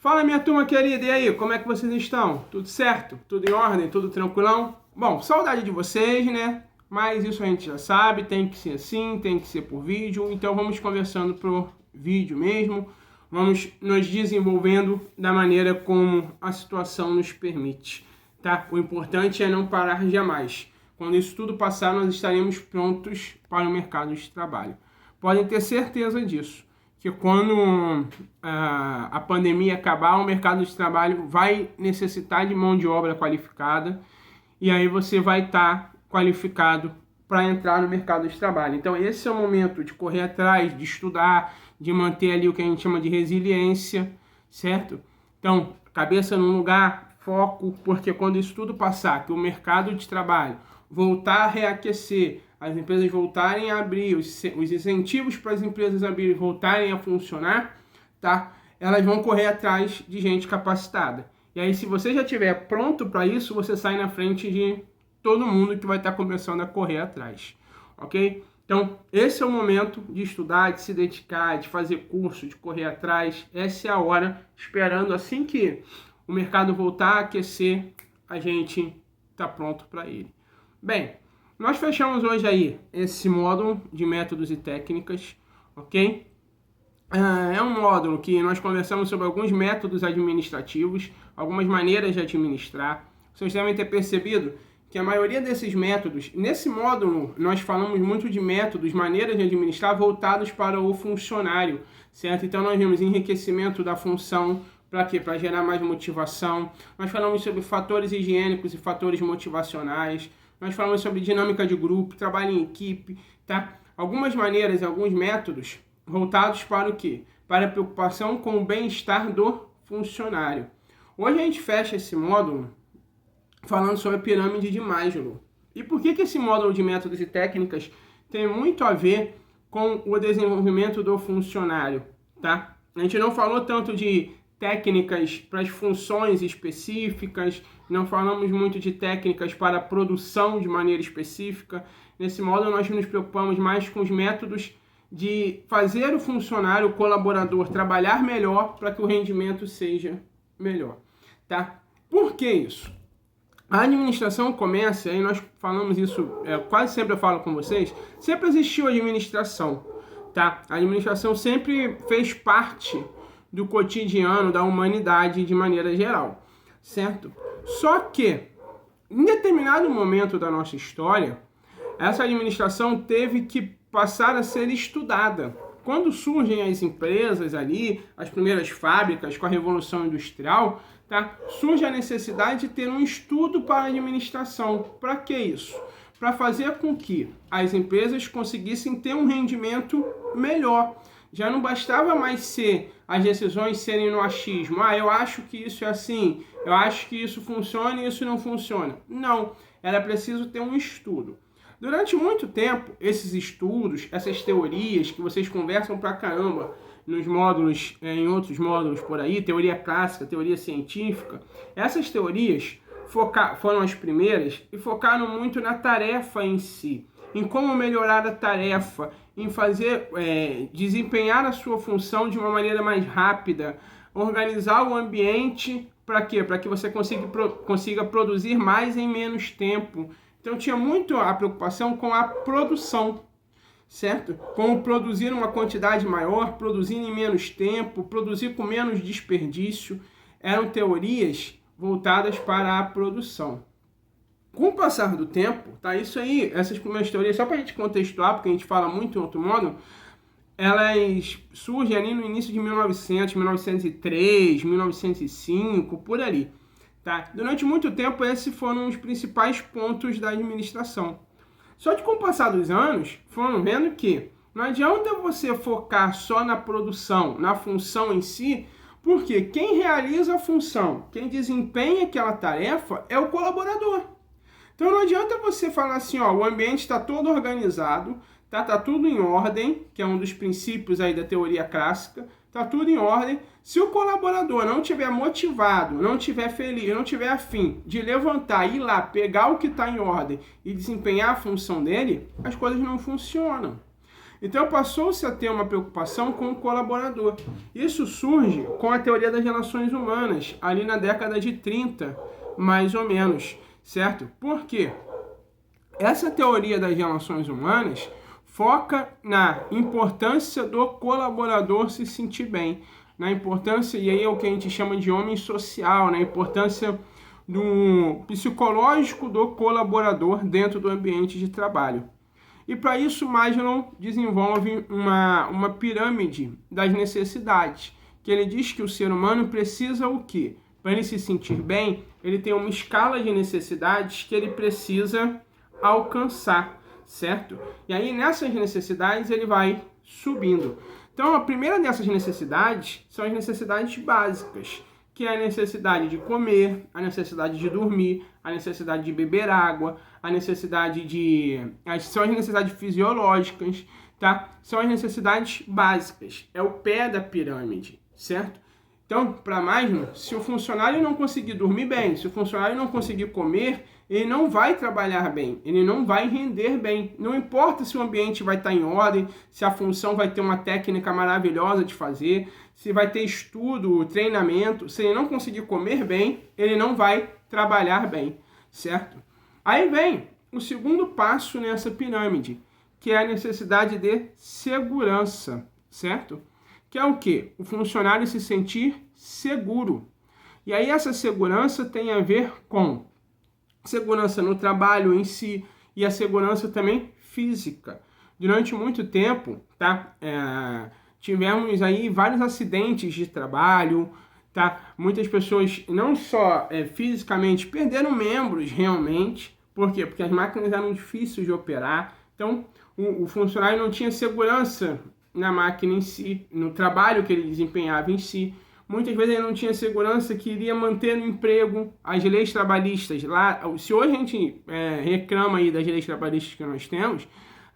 Fala, minha turma querida, e aí, como é que vocês estão? Tudo certo? Tudo em ordem? Tudo tranquilão? Bom, saudade de vocês, né? Mas isso a gente já sabe, tem que ser assim, tem que ser por vídeo, então vamos conversando por vídeo mesmo, vamos nos desenvolvendo da maneira como a situação nos permite, tá? O importante é não parar jamais. Quando isso tudo passar, nós estaremos prontos para o mercado de trabalho. Podem ter certeza disso, que quando a pandemia acabar, o mercado de trabalho vai necessitar de mão de obra qualificada e aí você vai estar qualificado para entrar no mercado de trabalho. Então esse é o momento de correr atrás, de estudar, de manter ali o que a gente chama de resiliência, certo? Então, cabeça no lugar, foco, porque quando isso tudo passar, que o mercado de trabalho voltar a reaquecer, as empresas voltarem a abrir, os incentivos para as empresas abrirem voltarem a funcionar, tá? Elas vão correr atrás de gente capacitada. E aí, se você já estiver pronto para isso, você sai na frente de todo mundo que vai estar começando a correr atrás, ok? Então, esse é o momento de estudar, de se dedicar, de fazer curso, de correr atrás. Essa é a hora, esperando assim que o mercado voltar a aquecer, a gente está pronto para ele. Bem, nós fechamos hoje aí esse módulo de métodos e técnicas, ok? É um módulo que nós conversamos sobre alguns métodos administrativos, algumas maneiras de administrar. Vocês devem ter percebido que a maioria desses métodos, nesse módulo nós falamos muito de métodos, maneiras de administrar voltados para o funcionário, certo? Então nós vimos enriquecimento da função, para quê? Para gerar mais motivação. Nós falamos sobre fatores higiênicos e fatores motivacionais. Nós falamos sobre dinâmica de grupo, trabalho em equipe, tá? Algumas maneiras, alguns métodos voltados para o quê? Para a preocupação com o bem-estar do funcionário. Hoje a gente fecha esse módulo falando sobre a pirâmide de Maslow. E por que esse módulo de métodos e técnicas tem muito a ver com o desenvolvimento do funcionário, tá? A gente não falou tanto de técnicas para as funções específicas, não falamos muito de técnicas para a produção de maneira específica. Nesse módulo nós nos preocupamos mais com os métodos de fazer o funcionário, o colaborador, trabalhar melhor para que o rendimento seja melhor, tá? Por que isso? A administração começa, aí nós falamos isso, quase sempre eu falo com vocês, sempre existiu administração, tá? A administração sempre fez parte do cotidiano da humanidade de maneira geral, certo? Só que, em determinado momento da nossa história, essa administração teve que passar a ser estudada. Quando surgem as empresas ali, as primeiras fábricas com a Revolução Industrial, tá? Surge a necessidade de ter um estudo para a administração. Para que isso? Para fazer com que as empresas conseguissem ter um rendimento melhor. Já não bastava mais ser as decisões serem no achismo. Eu acho que isso é assim, eu acho que isso funciona e isso não funciona. Não, era preciso ter um estudo. Durante muito tempo, esses estudos, essas teorias que vocês conversam pra caramba nos módulos, em outros módulos por aí, teoria clássica, teoria científica, essas teorias foram as primeiras e focaram muito na tarefa em si, em como melhorar a tarefa, em fazer, desempenhar a sua função de uma maneira mais rápida, organizar o ambiente, para quê? Para que você consiga produzir mais em menos tempo. Então tinha muito a preocupação com a produção, certo? Como produzir uma quantidade maior, produzir em menos tempo, produzir com menos desperdício. Eram teorias voltadas para a produção. Com o passar do tempo, tá? Isso aí, essas primeiras teorias, só para a gente contextuar, porque a gente fala muito em outro modo, elas surgem ali no início de 1900, 1903, 1905, por ali. Tá? Durante muito tempo, esses foram os principais pontos da administração. Só que com o passar dos anos, foram vendo que não adianta você focar só na produção, na função em si, porque quem realiza a função, quem desempenha aquela tarefa é o colaborador. Então não adianta você falar assim, o ambiente está todo organizado, tá tudo em ordem, que é um dos princípios aí da teoria clássica, tá tudo em ordem. Se o colaborador não estiver motivado, não estiver feliz, não estiver afim de levantar, ir lá, pegar o que está em ordem e desempenhar a função dele, as coisas não funcionam. Então passou-se a ter uma preocupação com o colaborador. Isso surge com a teoria das relações humanas, ali na década de 30, mais ou menos, certo? Por quê? Essa teoria das relações humanas foca na importância do colaborador se sentir bem, na importância, e aí é o que a gente chama de homem social, na importância do psicológico do colaborador dentro do ambiente de trabalho. E para isso, Maslow desenvolve uma pirâmide das necessidades, que ele diz que o ser humano precisa o quê? Para ele se sentir bem, ele tem uma escala de necessidades que ele precisa alcançar, certo? E aí, nessas necessidades, ele vai subindo. Então, a primeira dessas necessidades são as necessidades básicas, que é a necessidade de comer, a necessidade de dormir, a necessidade de beber água, a necessidade de... São as necessidades fisiológicas, tá? São as necessidades básicas. É o pé da pirâmide, certo? Então, para Maslow, se o funcionário não conseguir dormir bem, se o funcionário não conseguir comer, ele não vai trabalhar bem, ele não vai render bem. Não importa se o ambiente vai estar em ordem, se a função vai ter uma técnica maravilhosa de fazer, se vai ter estudo, treinamento, se ele não conseguir comer bem, ele não vai trabalhar bem, certo? Aí vem o segundo passo nessa pirâmide, que é a necessidade de segurança, certo? Que é o quê? O funcionário se sentir seguro. E aí essa segurança tem a ver com segurança no trabalho em si e a segurança também física. Durante muito tempo, tá? Tivemos aí vários acidentes de trabalho, tá? Muitas pessoas não só fisicamente perderam membros realmente. Por quê? Porque as máquinas eram difíceis de operar. Então, o funcionário não tinha segurança na máquina em si, no trabalho que ele desempenhava em si. Muitas vezes ele não tinha segurança que iria manter no emprego as leis trabalhistas. Lá, se hoje a gente reclama aí das leis trabalhistas que nós temos,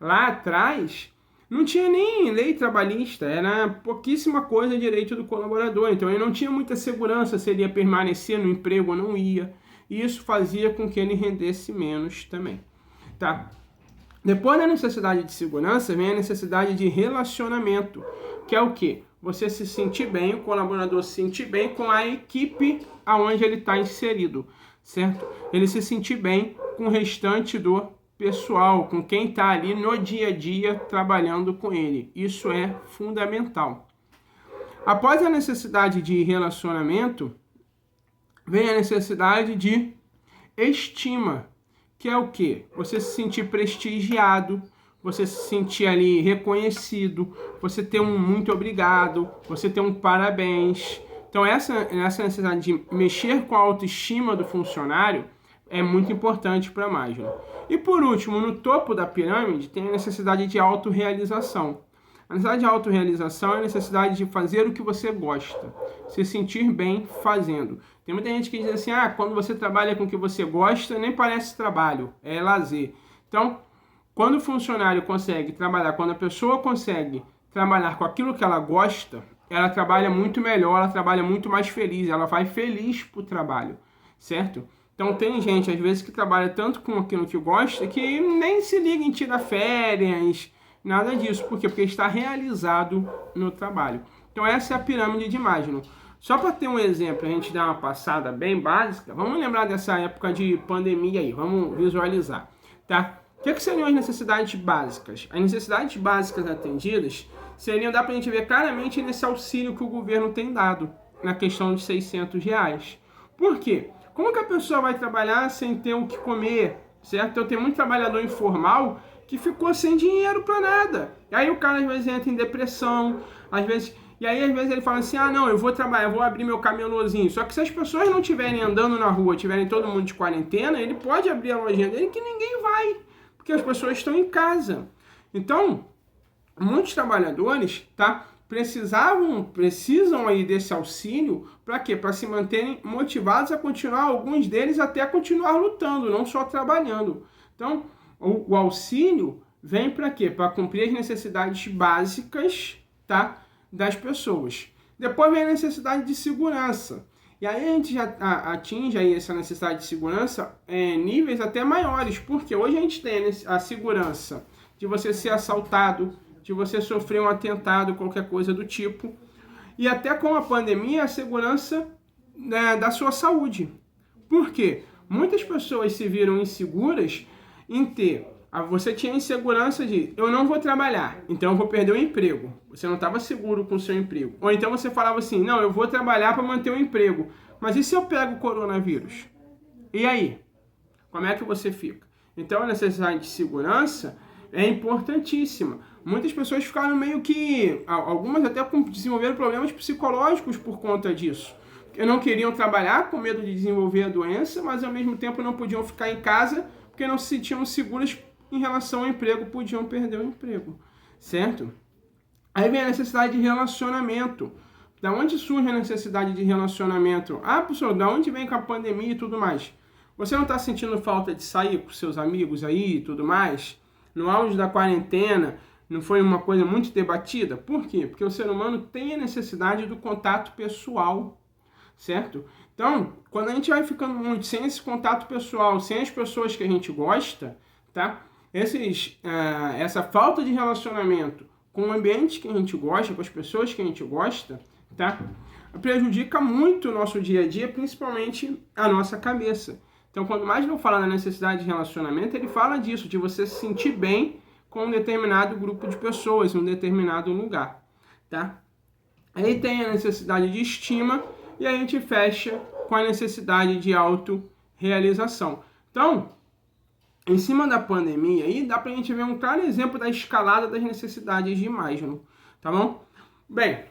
lá atrás não tinha nem lei trabalhista, era pouquíssima coisa direito do colaborador. Então ele não tinha muita segurança se ele ia permanecer no emprego ou não ia. E isso fazia com que ele rendesse menos também, tá? Depois da necessidade de segurança, vem a necessidade de relacionamento, que é o quê? Você se sentir bem, o colaborador se sentir bem com a equipe aonde ele está inserido, certo? Ele se sentir bem com o restante do pessoal, com quem está ali no dia a dia trabalhando com ele. Isso é fundamental. Após a necessidade de relacionamento, vem a necessidade de estima, que é o quê? Você se sentir prestigiado, você se sentir ali reconhecido, você ter um muito obrigado, você ter um parabéns. Então essa necessidade de mexer com a autoestima do funcionário é muito importante para Maslow. E por último, no topo da pirâmide, tem a necessidade de autorrealização. A necessidade de autorrealização é a necessidade de fazer o que você gosta, se sentir bem fazendo. Tem muita gente que diz assim, quando você trabalha com o que você gosta, nem parece trabalho, é lazer. Então, quando o funcionário consegue trabalhar, quando a pessoa consegue trabalhar com aquilo que ela gosta, ela trabalha muito melhor, ela trabalha muito mais feliz, ela vai feliz para o trabalho, certo? Então tem gente, às vezes, que trabalha tanto com aquilo que gosta, que nem se liga em tirar férias, nada disso. Por quê? Porque está realizado no trabalho. Então essa é a pirâmide de Maslow. Só para ter um exemplo, a gente dar uma passada bem básica, vamos lembrar dessa época de pandemia aí, vamos visualizar, tá? O que seriam as necessidades básicas? As necessidades básicas atendidas seriam, dá para a gente ver claramente nesse auxílio que o governo tem dado, na questão de R$600. Por quê? Como que a pessoa vai trabalhar sem ter o que comer, certo? Então tem muito trabalhador informal que ficou sem dinheiro para nada. E aí o cara às vezes entra em depressão, às vezes ele fala assim, não, eu vou trabalhar, eu vou abrir meu camelôzinho. Só que se as pessoas não estiverem andando na rua, tiverem todo mundo de quarentena, ele pode abrir a lojinha dele que ninguém vai, porque as pessoas estão em casa. Então, muitos trabalhadores, tá, precisam aí desse auxílio para quê? Para se manterem motivados a continuar, alguns deles até continuar lutando, não só trabalhando. Então, o auxílio vem para quê? Para cumprir as necessidades básicas, tá, das pessoas. Depois vem a necessidade de segurança. E aí a gente já atinge aí essa necessidade de segurança em níveis até maiores, porque hoje a gente tem a segurança de você ser assaltado, de você sofrer um atentado, qualquer coisa do tipo. E até com a pandemia, a segurança, né, da sua saúde. Por quê? Muitas pessoas se viram inseguras em ter... Você tinha insegurança de, eu não vou trabalhar, então eu vou perder o emprego. Você não estava seguro com o seu emprego. Ou então você falava assim, não, eu vou trabalhar para manter o emprego. Mas e se eu pego o coronavírus? E aí? Como é que você fica? Então a necessidade de segurança é importantíssima. Muitas pessoas ficaram meio que... Algumas até desenvolveram problemas psicológicos por conta disso. Porque não queriam trabalhar com medo de desenvolver a doença, mas ao mesmo tempo não podiam ficar em casa porque não se sentiam seguras em relação ao emprego, podiam perder o emprego, certo? Aí vem a necessidade de relacionamento. Da onde surge a necessidade de relacionamento? Ah, professor, da onde vem com a pandemia e tudo mais? Você não está sentindo falta de sair com seus amigos aí e tudo mais? No auge da quarentena, não foi uma coisa muito debatida? Por quê? Porque o ser humano tem a necessidade do contato pessoal, certo? Então, quando a gente vai ficando muito sem esse contato pessoal, sem as pessoas que a gente gosta, tá? Essa falta de relacionamento com o ambiente que a gente gosta, com as pessoas que a gente gosta, tá? Prejudica muito o nosso dia a dia, principalmente a nossa cabeça. Então, quando mais não fala na necessidade de relacionamento, ele fala disso, de você se sentir bem com um determinado grupo de pessoas, em um determinado lugar, tá? Aí tem a necessidade de estima e a gente fecha com a necessidade de autorrealização. Então, em cima da pandemia aí, dá pra gente ver um claro exemplo da escalada das necessidades de Maslow, tá bom? Bem,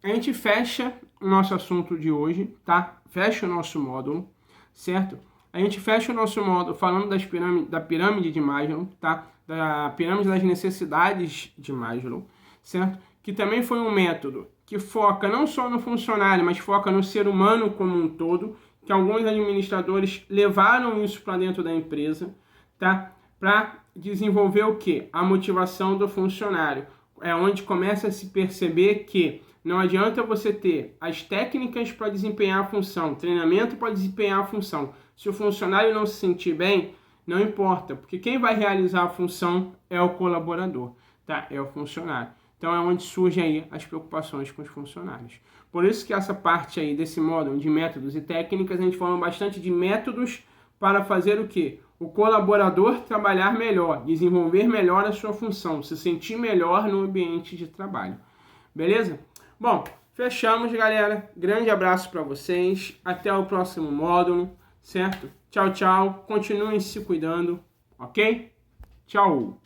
a gente fecha o nosso assunto de hoje, tá? Fecha o nosso módulo, certo? A gente fecha o nosso módulo falando da pirâmide de Maslow, tá? Da pirâmide das necessidades de Maslow, certo? Que também foi um método que foca não só no funcionário, mas foca no ser humano como um todo, que alguns administradores levaram isso para dentro da empresa, tá? Para desenvolver o quê? A motivação do funcionário. É onde começa a se perceber que não adianta você ter as técnicas para desempenhar a função, treinamento para desempenhar a função. Se o funcionário não se sentir bem, não importa, porque quem vai realizar a função é o colaborador, tá? É o funcionário. Então é onde surgem aí as preocupações com os funcionários. Por isso que essa parte aí desse módulo de métodos e técnicas, a gente fala bastante de métodos para fazer o quê? O colaborador trabalhar melhor, desenvolver melhor a sua função, se sentir melhor no ambiente de trabalho. Beleza? Bom, fechamos, galera. Grande abraço para vocês. Até o próximo módulo, certo? Tchau, tchau. Continuem se cuidando, ok? Tchau.